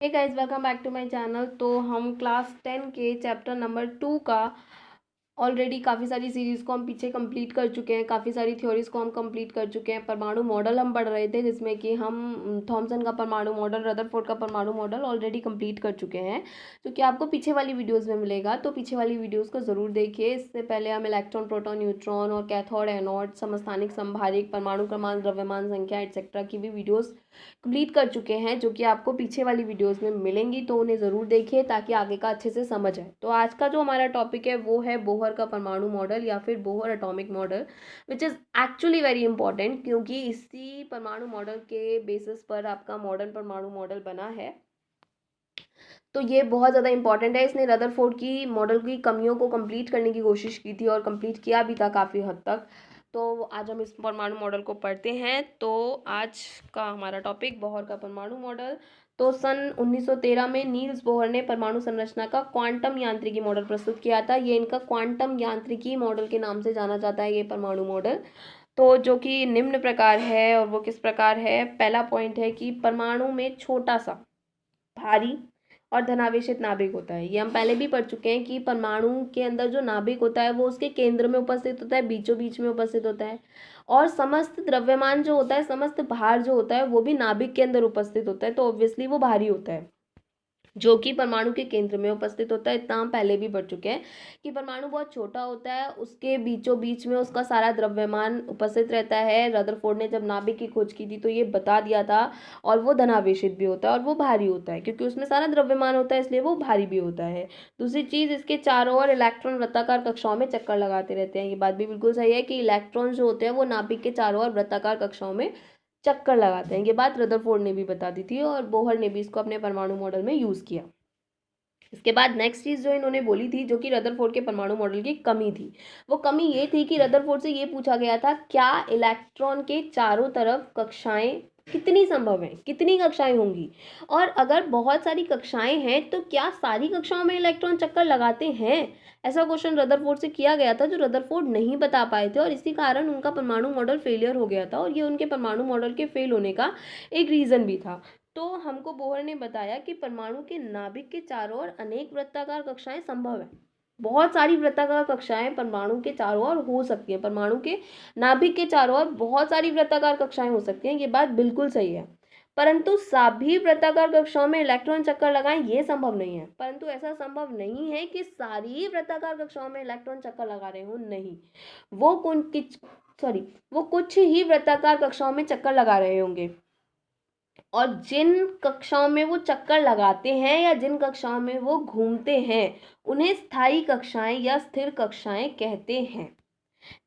Hey guys, welcome back to my channel. तो हम class 10 के चैप्टर नंबर 2 का ऑलरेडी काफ़ी सारी सीरीज़ को हम पीछे कंप्लीट कर चुके हैं, काफ़ी सारी थ्योरीज को हम कंप्लीट कर चुके हैं। परमाणु मॉडल हम पढ़ रहे थे, जिसमें कि हम थॉमसन का परमाणु मॉडल, रदरफोर्ड का परमाणु मॉडल ऑलरेडी कंप्लीट कर चुके हैं, जो कि आपको पीछे वाली वीडियोज़ में मिलेगा। तो पीछे वाली वीडियोज़ को ज़रूर देखिए। इससे पहले हम इलेक्ट्रॉन, प्रोटॉन, न्यूट्रॉन और कैथोड, एनोड, समस्थानिक, संभारिक, परमाणु क्रमांक, द्रव्यमान संख्या एटसेट्रा की भी वीडियोज़ कंप्लीट कर चुके हैं, जो कि आपको पीछे वाली वीडियोस में मिलेंगी। तो उन्हें ज़रूर देखिए ताकि आगे का अच्छे से समझ आए। तो आज का जो हमारा टॉपिक है वो है बोहर का परमाणु मॉडल या फिर Bohr atomic model, which is actually very important, क्योंकि इसी परमाणु मॉडल के बेसिस पर आपका मॉडर्न परमाणु मॉडल बना है। तो ये बहुत ज़्यादा इंपॉर्टेंट है। इसने रदरफोर्ड की मॉडल की कमियों को कंप्लीट करने की कोशिश की थी और कंप्लीट किया भी था काफ़ी हद तक। तो आज हम इस परमाणु मॉडल को पढ़ते हैं। तो आज का हमारा टॉपिक बोहर का परमाणु मॉडल। तो सन 1913 में नील्स बोहर ने परमाणु संरचना का क्वांटम यांत्रिकी मॉडल प्रस्तुत किया था। ये इनका क्वांटम यांत्रिकी मॉडल के नाम से जाना जाता है, ये परमाणु मॉडल। तो जो कि निम्न प्रकार है, और वो किस प्रकार है। पहला पॉइंट है कि परमाणु में छोटा सा, भारी और धनावेशित नाभिक होता है। ये हम पहले भी पढ़ चुके हैं कि परमाणु के अंदर जो नाभिक होता है वो उसके केंद्र में उपस्थित होता है, बीचों बीच में उपस्थित होता है। और समस्त द्रव्यमान जो होता है, समस्त भार जो होता है, वो भी नाभिक के अंदर उपस्थित होता है। तो ऑब्वियसली वो भारी होता है, जो कि परमाणु के केंद्र में उपस्थित होता है। इतना हम पहले भी पढ़ चुके हैं कि परमाणु बहुत छोटा होता है, उसके बीचों बीच में उसका सारा द्रव्यमान उपस्थित रहता है। रदरफोर्ड ने जब नाभिक की खोज की थी तो ये बता दिया था। और वो धनावेशित भी होता है और वो भारी होता है, क्योंकि उसमें सारा द्रव्यमान होता है, इसलिए वो भारी भी होता है। दूसरी चीज़, इसके चारों ओर इलेक्ट्रॉन वृत्ताकार कक्षाओं में चक्कर लगाते रहते हैं। ये बात भी बिल्कुल सही है कि इलेक्ट्रॉन जो होते हैं वो नाभिक के चारों ओर वृत्ताकार कक्षाओं में चक्कर लगाते हैं। ये बात रदरफोर्ड ने भी बता दी थी और बोहर ने भी इसको अपने परमाणु मॉडल में यूज़ किया। इसके बाद नेक्स्ट चीज़ जो इन्होंने बोली थी, जो कि रदरफोर्ड के परमाणु मॉडल की कमी थी, वो कमी ये थी कि रदरफोर्ड से ये पूछा गया था, क्या इलेक्ट्रॉन के चारों तरफ कक्षाएं कितनी संभव हैं, कितनी कक्षाएं होंगी। और अगर बहुत सारी कक्षाएं हैं तो क्या सारी कक्षाओं में इलेक्ट्रॉन चक्कर लगाते हैं। ऐसा क्वेश्चन रदरफोर्ड से किया गया था, जो रदरफोर्ड नहीं बता पाए थे, और इसी कारण उनका परमाणु मॉडल फेलियर हो गया था। और ये उनके परमाणु मॉडल के फेल होने का एक रीज़न भी था। तो हमको बोहर ने बताया कि परमाणु के नाभिक के चारों ओर अनेक वृत्ताकार कक्षाएं संभव है। बहुत सारी वृत्ताकार कक्षाएं परमाणु के चारों ओर हो सकती हैं। परमाणु के नाभिक के चारों ओर बहुत सारी वृत्ताकार कक्षाएं हो सकती हैं, ये बात बिल्कुल सही है। परंतु सभी वृत्ताकार कक्षाओं में इलेक्ट्रॉन चक्कर लगाएं, ये संभव नहीं है। परंतु ऐसा संभव नहीं है कि सारी वृत्ताकार कक्षाओं में इलेक्ट्रॉन चक्कर लगा रहे हो, नहीं। वो वो कुछ ही वृत्ताकार कक्षाओं में चक्कर लगा रहे होंगे। और जिन कक्षाओं में वो चक्कर लगाते हैं या जिन कक्षाओं में वो घूमते हैं, उन्हें स्थायी कक्षाएं या स्थिर कक्षाएं कहते हैं।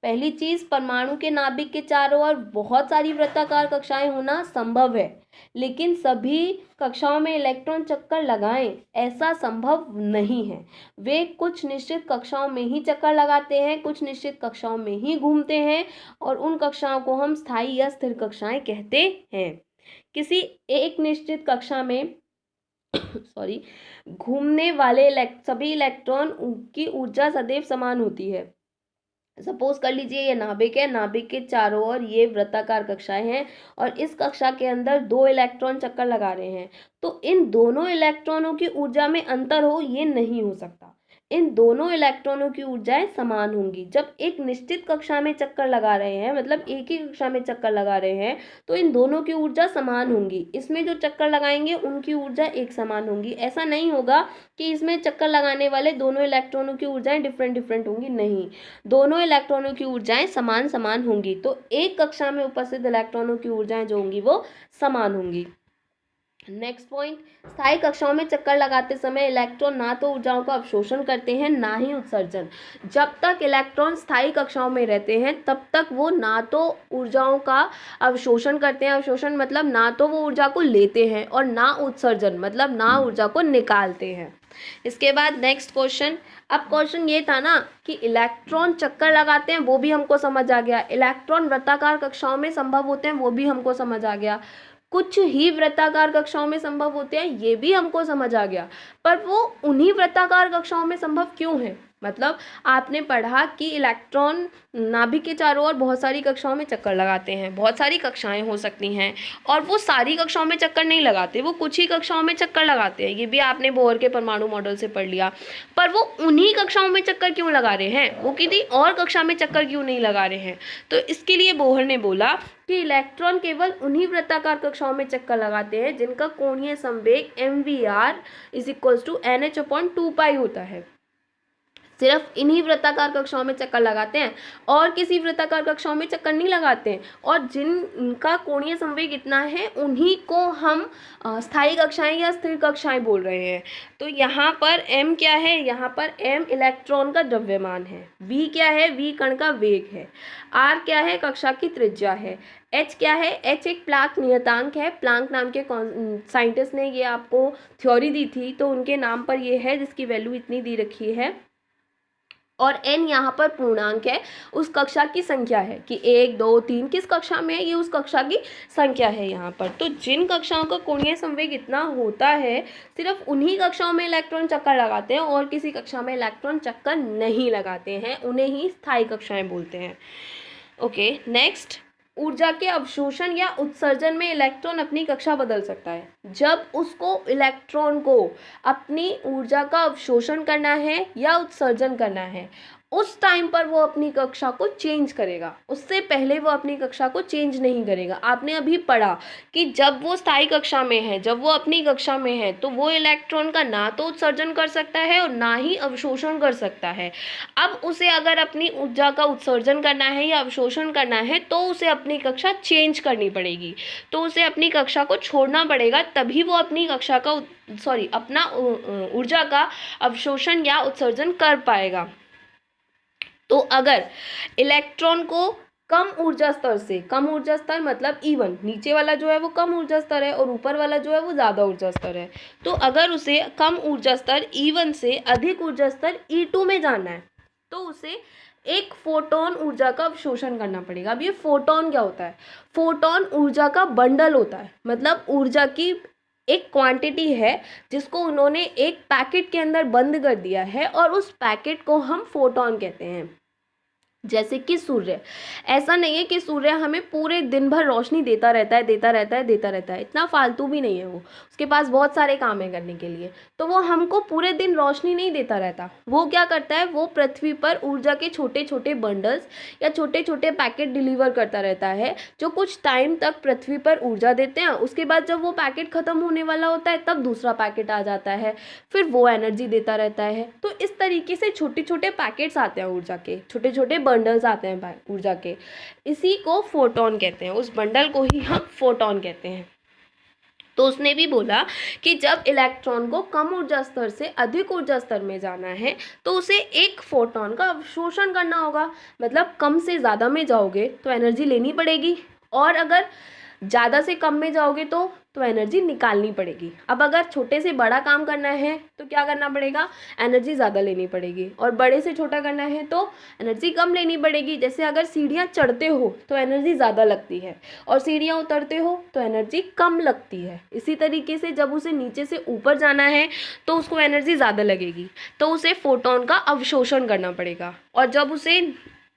पहली चीज, परमाणु के नाभिक के चारों ओर बहुत सारी वृत्ताकार कक्षाएं होना संभव है, लेकिन सभी कक्षाओं में इलेक्ट्रॉन चक्कर लगाएं, ऐसा संभव नहीं है। वे कुछ निश्चित कक्षाओं में ही चक्कर लगाते हैं, कुछ निश्चित कक्षाओं में ही घूमते हैं, और उन कक्षाओं को हम स्थायी या स्थिर कक्षाएं कहते हैं। किसी एक निश्चित कक्षा में सॉरी घूमने वाले सभी इलेक्ट्रॉन की ऊर्जा सदैव समान होती है। सपोज कर लीजिए ये नाभिक है, नाभिक के चारों ओर ये वृत्ताकार कक्षाएं हैं, और इस कक्षा के अंदर दो इलेक्ट्रॉन चक्कर लगा रहे हैं। तो इन दोनों इलेक्ट्रॉनों की ऊर्जा में अंतर हो, ये नहीं हो सकता। इन दोनों इलेक्ट्रॉनों की ऊर्जाएं समान होंगी। जब एक निश्चित कक्षा में चक्कर लगा रहे हैं, मतलब एक ही कक्षा में चक्कर लगा रहे हैं, तो इन दोनों की ऊर्जा समान होंगी। इसमें जो चक्कर लगाएंगे उनकी ऊर्जा एक समान होंगी। ऐसा नहीं होगा कि इसमें चक्कर लगाने वाले दोनों इलेक्ट्रॉनों की ऊर्जाएं डिफरेंट डिफरेंट होंगी, नहीं। दोनों इलेक्ट्रॉनों की ऊर्जाएं समान समान होंगी। तो एक कक्षा में उपस्थित इलेक्ट्रॉनों की ऊर्जाएं जो होंगी वो समान होंगी। नेक्स्ट पॉइंट, स्थायी कक्षाओं में चक्कर लगाते समय इलेक्ट्रॉन ना तो ऊर्जाओं का अवशोषण करते हैं, ना ही उत्सर्जन। जब तक इलेक्ट्रॉन स्थायी कक्षाओं में रहते हैं तब तक वो ना तो ऊर्जाओं का अवशोषण करते हैं, अवशोषण मतलब ना तो वो ऊर्जा को लेते हैं, और ना उत्सर्जन मतलब ना ऊर्जा को निकालते हैं। इसके बाद नेक्स्ट क्वेश्चन। अब क्वेश्चन ये था ना कि इलेक्ट्रॉन चक्कर लगाते हैं, वो भी हमको समझ आ गया। इलेक्ट्रॉन वृत्ताकार कक्षाओं में संभव होते हैं, वो भी हमको समझ आ गया। कुछ ही वृत्ताकार कक्षाओं में संभव होते हैं, ये भी हमको समझ आ गया। पर वो उन्हीं वृत्ताकार कक्षाओं में संभव क्यों है, मतलब आपने पढ़ा कि इलेक्ट्रॉन नाभिक के चारों ओर बहुत सारी कक्षाओं में चक्कर लगाते हैं, बहुत सारी कक्षाएं हो सकती हैं, और वो सारी कक्षाओं में चक्कर नहीं लगाते, वो कुछ ही कक्षाओं में चक्कर लगाते हैं। ये भी आपने बोहर के परमाणु मॉडल से पढ़ लिया। पर वो उन्हीं कक्षाओं में चक्कर क्यों लगा रहे हैं, वो किसी और कक्षा में चक्कर क्यों नहीं लगा रहे हैं? तो इसके लिए बोहर ने बोला कि इलेक्ट्रॉन केवल उन्हीं वृत्ताकार कक्षाओं में चक्कर लगाते हैं जिनका कोणीय संवेग mvr = nh/2π होता है। सिर्फ इन्हीं वृत्ताकार कक्षाओं में चक्कर लगाते हैं, और किसी वृत्ताकार कक्षाओं में चक्कर नहीं लगाते हैं। और जिनका कोणीय संवेग इतना है उन्हीं को हम स्थायी कक्षाएं या स्थिर कक्षाएं बोल रहे हैं। तो यहाँ पर m क्या है, यहाँ पर m इलेक्ट्रॉन का द्रव्यमान है, v क्या है, v कण का वेग है, r क्या है, कक्षा की त्रिज्या है, h क्या है, h एक प्लांक नियतांक है। प्लांक नाम के साइंटिस्ट ने ये आपको थ्योरी दी थी, तो उनके नाम पर ये है जिसकी वैल्यू इतनी दी रखी है। और n यहाँ पर पूर्णांक है, उस कक्षा की संख्या है कि 1 2 3 किस कक्षा में है, ये उस कक्षा की संख्या है यहाँ पर। तो जिन कक्षाओं का कोणीय संवेग इतना होता है, सिर्फ उन्हीं कक्षाओं में इलेक्ट्रॉन चक्कर लगाते हैं, और किसी कक्षा में इलेक्ट्रॉन चक्कर नहीं लगाते हैं, उन्हें ही स्थायी कक्षाएं बोलते हैं। ओके, नेक्स्ट, ऊर्जा के अवशोषण या उत्सर्जन में इलेक्ट्रॉन अपनी कक्षा बदल सकता है। जब उसको इलेक्ट्रॉन को अपनी ऊर्जा का अवशोषण करना है या उत्सर्जन करना है, उस टाइम पर वो अपनी कक्षा को चेंज करेगा, उससे पहले वो अपनी कक्षा को चेंज नहीं करेगा। आपने अभी पढ़ा कि जब वो स्थायी कक्षा में है, जब वो अपनी कक्षा में है, तो वो इलेक्ट्रॉन का ना तो उत्सर्जन कर सकता है और ना ही अवशोषण कर सकता है। अब उसे अगर अपनी ऊर्जा का उत्सर्जन करना है या अवशोषण करना है, तो उसे अपनी कक्षा चेंज करनी पड़ेगी, तो उसे अपनी कक्षा को छोड़ना पड़ेगा, तभी वो अपनी कक्षा का अपना ऊर्जा का अवशोषण या उत्सर्जन कर पाएगा। तो अगर इलेक्ट्रॉन को कम ऊर्जा स्तर से, कम ऊर्जा स्तर मतलब E1, नीचे वाला जो है वो कम ऊर्जा स्तर है और ऊपर वाला जो है वो ज़्यादा ऊर्जा स्तर है, तो अगर उसे कम ऊर्जा स्तर E1 से अधिक ऊर्जा स्तर E2 में जाना है, तो उसे एक फोटोन ऊर्जा का अवशोषण करना पड़ेगा। अब ये फोटोन क्या होता है? फोटोन ऊर्जा का बंडल होता है, मतलब ऊर्जा की एक क्वांटिटी है जिसको उन्होंने एक पैकेट के अंदर बंद कर दिया है, और उस पैकेट को हम फोटोन कहते हैं। जैसे कि सूर्य, ऐसा नहीं है कि सूर्य हमें पूरे दिन भर रोशनी देता रहता है, इतना फालतू भी नहीं है वो, उसके पास बहुत सारे काम है करने के लिए, तो वो हमको पूरे दिन रोशनी नहीं देता रहता। वो क्या करता है, वो पृथ्वी पर ऊर्जा के छोटे छोटे बंडल्स या छोटे छोटे पैकेट डिलीवर करता रहता है, जो कुछ टाइम तक पृथ्वी पर ऊर्जा देते हैं। उसके बाद जब वो पैकेट खत्म होने वाला होता है, तब दूसरा पैकेट आ जाता है, फिर वो एनर्जी देता रहता है। तो इस तरीके से छोटे छोटे पैकेट्स आते हैं ऊर्जा के, छोटे छोटे बंडल्स आते हैं ऊर्जा के, इसी को फोटोन कहते हैं, उस बंडल को ही हम फोटोन कहते हैं। तो उसने भी बोला कि जब इलेक्ट्रॉन को कम ऊर्जा स्तर से अधिक ऊर्जा स्तर में जाना है, तो उसे एक फोटोन का अवशोषण करना होगा। मतलब कम से ज़्यादा में जाओगे तो एनर्जी लेनी पड़ेगी, और अगर ज़्यादा से कम में जाओगे तो एनर्जी निकालनी पड़ेगी। अब अगर छोटे से बड़ा काम करना है तो क्या करना पड़ेगा, एनर्जी ज़्यादा लेनी पड़ेगी, और बड़े से छोटा करना है तो एनर्जी कम लेनी पड़ेगी। जैसे अगर सीढ़ियाँ चढ़ते हो तो एनर्जी ज़्यादा लगती है, और सीढ़ियाँ उतरते हो तो एनर्जी कम लगती है। इसी तरीके से जब उसे नीचे से ऊपर जाना है तो उसको एनर्जी ज़्यादा लगेगी, तो उसे फोटोन का अवशोषण करना पड़ेगा, और जब उसे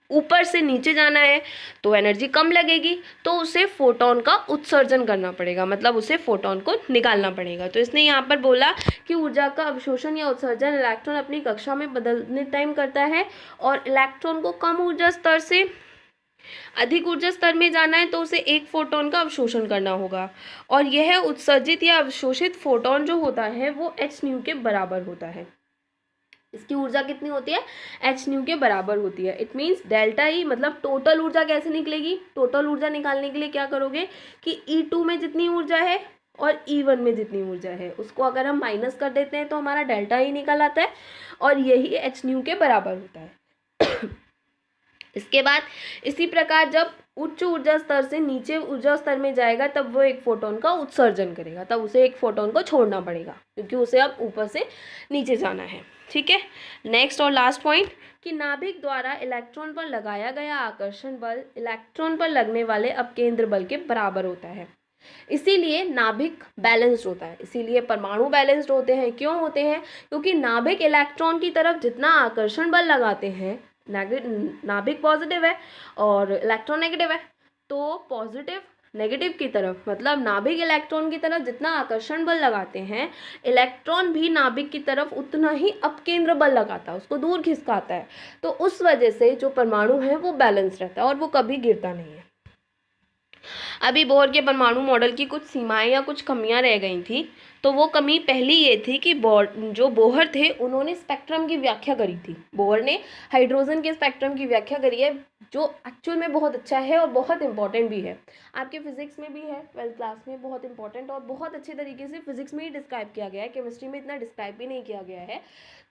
ऊपर से नीचे जाना है तो एनर्जी कम लगेगी, तो उसे फोटोन का उत्सर्जन करना पड़ेगा, मतलब उसे फोटोन को निकालना पड़ेगा। तो इसने यहाँ पर बोला कि ऊर्जा का अवशोषण या उत्सर्जन इलेक्ट्रॉन अपनी कक्षा में बदलने टाइम करता है, और इलेक्ट्रॉन को कम ऊर्जा स्तर से अधिक ऊर्जा स्तर में जाना है तो उसे एक फोटोन का अवशोषण करना होगा, और यह उत्सर्जित या अवशोषित फोटोन जो होता है वो h के बराबर होता है। इसकी ऊर्जा कितनी होती है, h के बराबर होती है। इट मीन्स डेल्टा ई, मतलब टोटल ऊर्जा कैसे निकलेगी, टोटल ऊर्जा निकालने के लिए क्या करोगे कि E2 में जितनी ऊर्जा है और E1 में जितनी ऊर्जा है उसको अगर हम माइनस कर देते हैं तो हमारा डेल्टा ई निकल आता है, और यही h के बराबर होता है। इसके बाद इसी प्रकार जब उच्च ऊर्जा स्तर से नीचे ऊर्जा स्तर में जाएगा, तब वो एक फोटोन का उत्सर्जन करेगा, तब उसे एक फोटोन को छोड़ना पड़ेगा, क्योंकि उसे अब ऊपर से नीचे जाना है। ठीक है, नेक्स्ट और लास्ट पॉइंट कि नाभिक द्वारा इलेक्ट्रॉन पर लगाया गया आकर्षण बल इलेक्ट्रॉन पर लगने वाले अपकेंद्र बल के बराबर होता है। इसीलिए नाभिक बैलेंस्ड होता है, इसीलिए परमाणु बैलेंस्ड होते हैं। क्यों होते हैं? क्योंकि नाभिक इलेक्ट्रॉन की तरफ जितना आकर्षण बल लगाते हैं, नाभिक पॉजिटिव है और इलेक्ट्रॉन नेगेटिव है, तो पॉजिटिव नेगेटिव की तरफ, मतलब नाभिक इलेक्ट्रॉन की तरफ जितना आकर्षण बल लगाते हैं, इलेक्ट्रॉन भी नाभिक की तरफ उतना ही अपकेंद्र बल लगाता है, उसको दूर खिसकाता है। तो उस वजह से जो परमाणु है वो बैलेंस रहता है और वो कभी गिरता नहीं है। अभी बोहर के परमाणु मॉडल की कुछ सीमाएं या कुछ कमियां रह गई थी। तो वो कमी पहली ये थी कि जो बोहर थे उन्होंने स्पेक्ट्रम की व्याख्या करी थी। बोहर ने हाइड्रोजन के स्पेक्ट्रम की व्याख्या करी है, जो एक्चुअल में बहुत अच्छा है और बहुत इंपॉर्टेंट भी है। आपके फिजिक्स में भी है, 12th क्लास में, बहुत इंपॉर्टेंट और बहुत अच्छे तरीके से फिजिक्स में ही डिस्क्राइब किया गया है, केमिस्ट्री में इतना डिस्क्राइब भी नहीं किया गया है।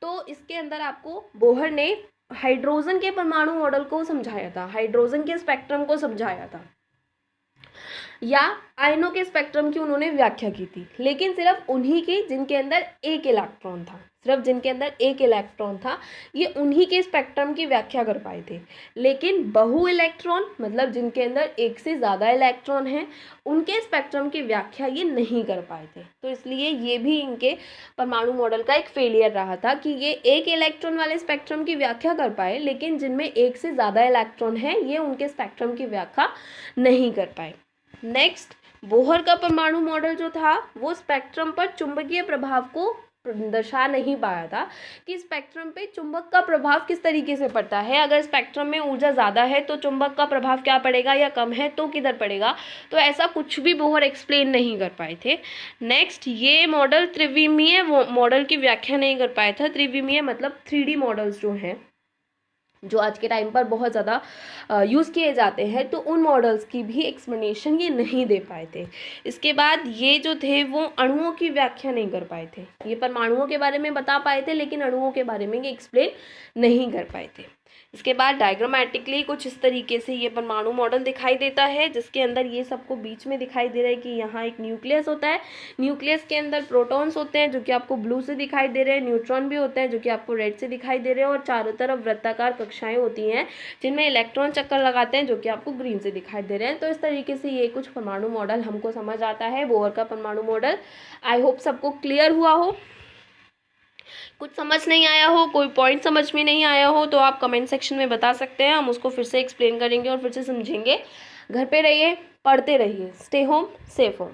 तो इसके अंदर आपको बोहर ने हाइड्रोजन के परमाणु मॉडल को समझाया था, हाइड्रोजन के स्पेक्ट्रम को समझाया था, या आयनों के स्पेक्ट्रम की उन्होंने व्याख्या की थी, लेकिन सिर्फ उन्हीं की जिनके अंदर एक इलेक्ट्रॉन था, सिर्फ जिनके अंदर एक इलेक्ट्रॉन था, ये उन्हीं के स्पेक्ट्रम की व्याख्या कर पाए थे। लेकिन बहु इलेक्ट्रॉन, मतलब जिनके अंदर एक से ज़्यादा इलेक्ट्रॉन हैं, उनके स्पेक्ट्रम की व्याख्या ये नहीं कर पाए थे। तो इसलिए ये भी इनके परमाणु मॉडल का एक फेलियर रहा था कि ये एक इलेक्ट्रॉन वाले स्पेक्ट्रम की व्याख्या कर पाए, लेकिन जिनमें एक से ज़्यादा इलेक्ट्रॉन है ये उनके स्पेक्ट्रम की व्याख्या नहीं कर पाए। नेक्स्ट, बोहर का परमाणु मॉडल जो था वो स्पेक्ट्रम पर चुंबकीय प्रभाव को दर्शा नहीं पाया था कि स्पेक्ट्रम पे चुंबक का प्रभाव किस तरीके से पड़ता है। अगर स्पेक्ट्रम में ऊर्जा ज़्यादा है तो चुंबक का प्रभाव क्या पड़ेगा, या कम है तो किधर पड़ेगा। तो ऐसा कुछ भी बोहर एक्सप्लेन नहीं कर पाए थे। नेक्स्ट, ये मॉडल त्रिविमीय मॉडल की व्याख्या नहीं कर पाया था। त्रिविमीय मतलब 3D मॉडल्स जो हैं, जो आज के टाइम पर बहुत ज़्यादा यूज़ किए जाते हैं, तो उन मॉडल्स की भी एक्सप्लेनेशन ये नहीं दे पाए थे। इसके बाद ये जो थे वो अणुओं की व्याख्या नहीं कर पाए थे। ये परमाणुओं के बारे में बता पाए थे, लेकिन अणुओं के बारे में ये एक्सप्लेन नहीं कर पाए थे। इसके बाद डायग्रामेटिकली कुछ इस तरीके से ये परमाणु मॉडल दिखाई देता है, जिसके अंदर ये सबको बीच में दिखाई दे रहा है कि यहाँ एक न्यूक्लियस होता है, न्यूक्लियस के अंदर प्रोटॉन्स होते हैं जो कि आपको ब्लू से दिखाई दे रहे हैं, न्यूट्रॉन भी होते हैं जो कि आपको रेड से दिखाई दे रहे हैं, और चारों तरफ वृत्ताकार कक्षाएं होती हैं जिनमें इलेक्ट्रॉन चक्कर लगाते हैं जो कि आपको ग्रीन से दिखाई दे रहे हैं। तो इस तरीके से ये कुछ परमाणु मॉडल हमको समझ आता है, बोहर का परमाणु मॉडल। आई होप सबको क्लियर हुआ हो। कुछ समझ नहीं आया हो, कोई पॉइंट समझ में नहीं आया हो, तो आप कमेंट सेक्शन में बता सकते हैं, हम उसको फिर से एक्सप्लेन करेंगे और फिर से समझेंगे। घर पे रहिए, पढ़ते रहिए, स्टे होम, सेफ होम।